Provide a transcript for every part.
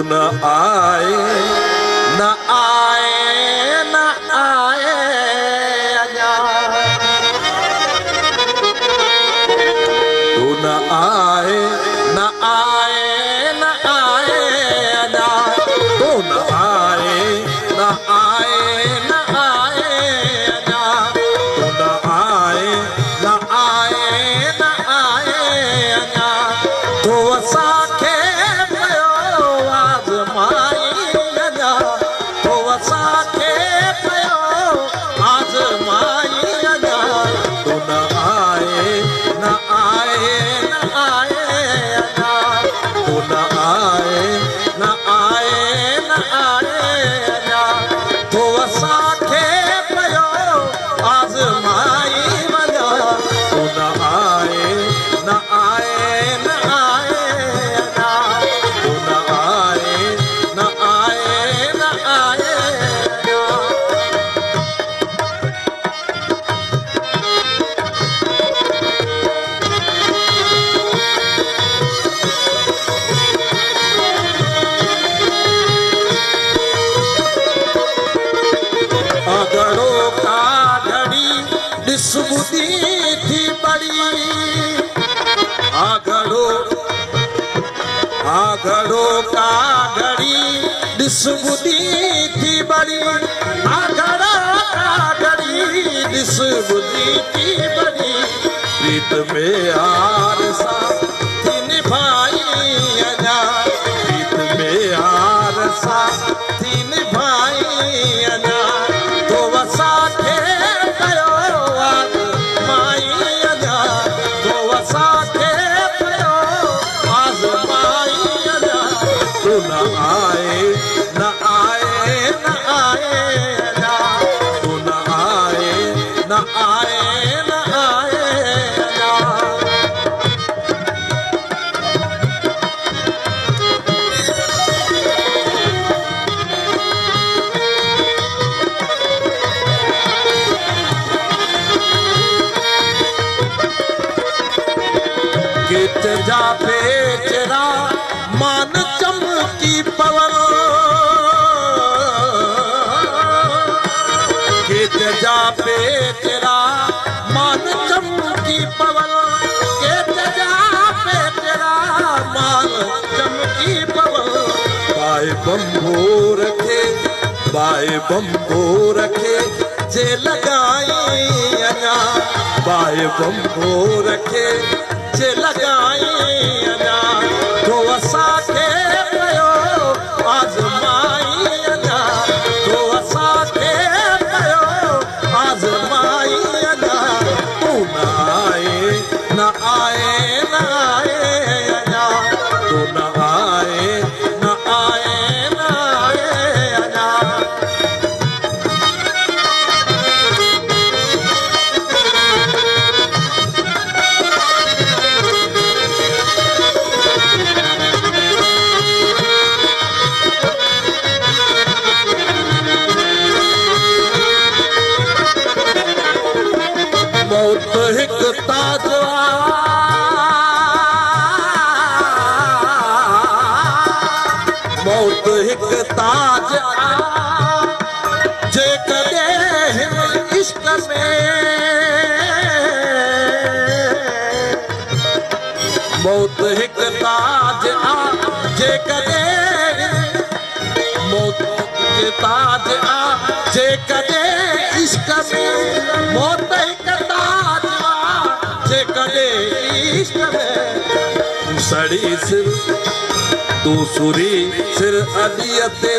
न आए न आए न आए अञा तू न आए न आए न आए अञा तू न आए न आए न आए अञा तू न आए न आए न आए अञा तो असांखे ॿुधी थी बड़ी आघड़ो का घड़ी ॾिस ॿुधी थी बड़ी आघड़ो का घड़ी ॾिस ॿुधी थी बड़ी प्रीत में हार सा थी निभाई अञा प्रीत में हार सा थी निभाई अञा तो असांखे गीत जा पेचरा मान चमकी पवन गीत जा पेचरा मान चमकी पवन गीत जा पेचरा मान चमकी पवन बाए बम्बो रखे जे लगाई अञा बाए बम्बो रखे जे लगाई अञा तो असांखे पियो आज़माई अञा तो असांखे पियो आज़माई अञा तू न आए न आए न आए अञा तू न आए न आए न आए अञा मौत हिकु ताज मौत हिकु ताज जेकॾहिं हिन इश्क में मौत हिकु ताज जेकॾहिं मौत हिकु ताज जेकॾहिं इश्क में मौत हिकु ताज जेकॾहिं इश्क में सड़ी सिर तू सुरी सिर अलीअ ते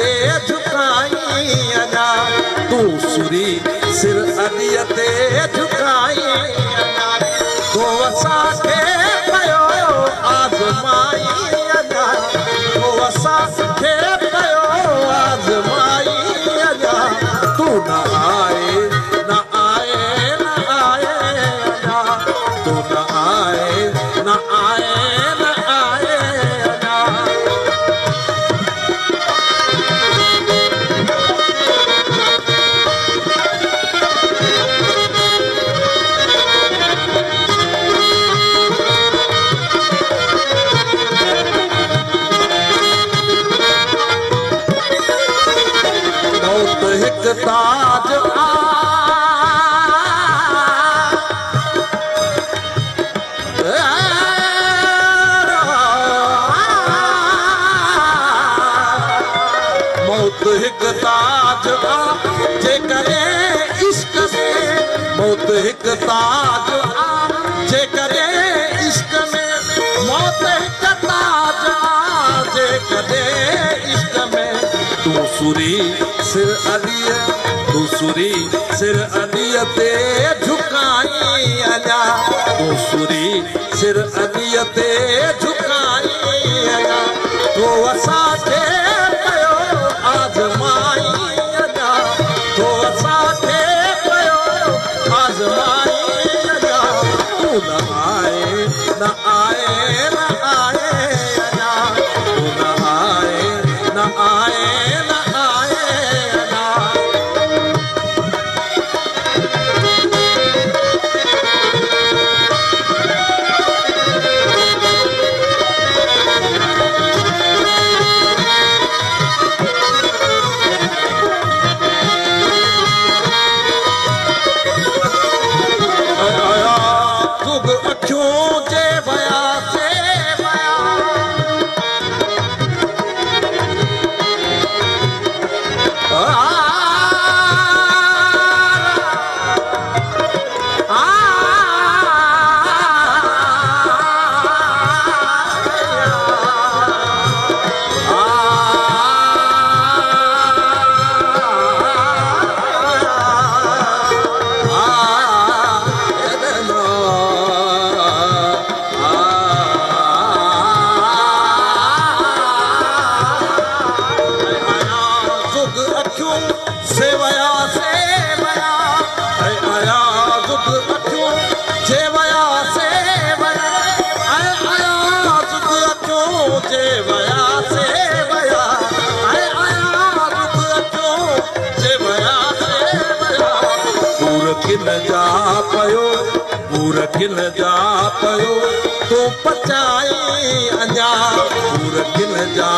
झुकाई अञा तू सुरी सिर अलीअ ते झुकाई अञा तो असांखे पियो आज़माई अञा तो असांखे पियो आज़माई अञा तू न आए न आए न आए अञा तू न आए न आए न आए अञा मौत हिकु ताज आ जे करे इश्क में मौत हिकु ताज आ जे करे इश्क में मौत हिकु ताज आ जे करे इश्क में तू सुरी सिर अलीअ तू सुरी सिर अलीअ ते झुकाई अञा तू सुरी सिर अलीअ ते झुकाई अञा तो असांखे कयो आज़माई अञा तो असांखे कयो आज़माई अञा तू न आए न आए न आए अञा तू न आए न आए न आए अञा किन जा पयो पूर किन जा पयो तो पचाई अञा पूर किन जा